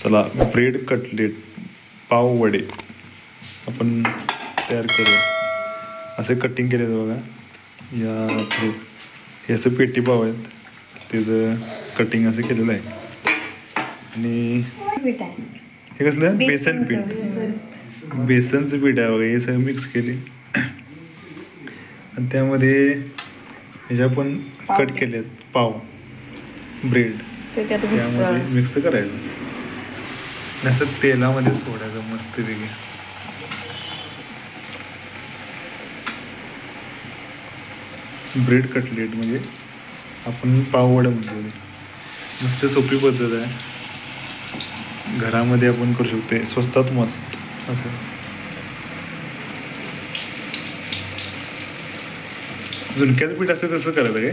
चला bread cutlet पाव वडे आपण तयार करूया. असे कटिंग केले बघा. या हे असं पेटी पाव आहेत, त्याचं कटिंग असं केलेलं आहे. आणि हे कसलं बेसन पीठ, बेसनचं पीठ आहे बघा. हे सगळं मिक्स केले आणि त्यामध्ये ह्याच्या पण कट केले पाव ब्रेड त्यामध्ये मिक्स करायचं. असं तेलामध्ये सोडायचं मस्तपैकी. ब्रेड कटलेट म्हणजे आपण पाववडा म्हणतो. मस्त सोपी पद्धत आहे, घरामध्ये आपण करू शकतो, स्वस्तात मस्त असं. झुणक्याचं पीठ असतं तसं करायचं काय?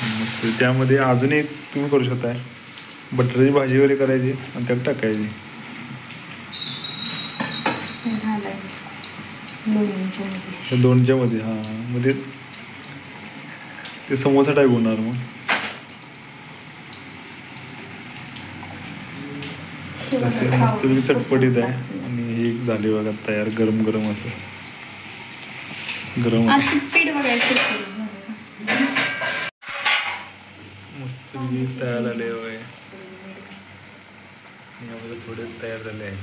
मस्त. त्यामध्ये अजून एक तुम्ही करू शकताय, बटाट्याची भाजी वगैरे करायची आणि त्यात टाकायची. 2च्या मध्ये हां, मध्ये ते समोसा टाईप होणार मग. असे मस्त चटपटीत आहे. आणि हे एक झाले बघा तयार, गरम गरम असं गरम मस्त तयार झाले होय. यामध्ये थोडे तयार झाले आहे.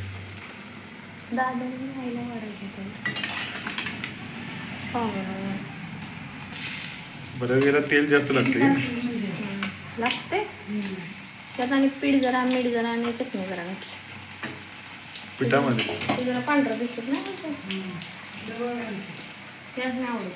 बरं गेला तेल जास्त लागते त्यात आणि पीठ जरा, मीठ जरा आणि चटणी जरा पिठामध्ये. ते जरा पांढरा दिसत नाही त्याच नाही आवडत.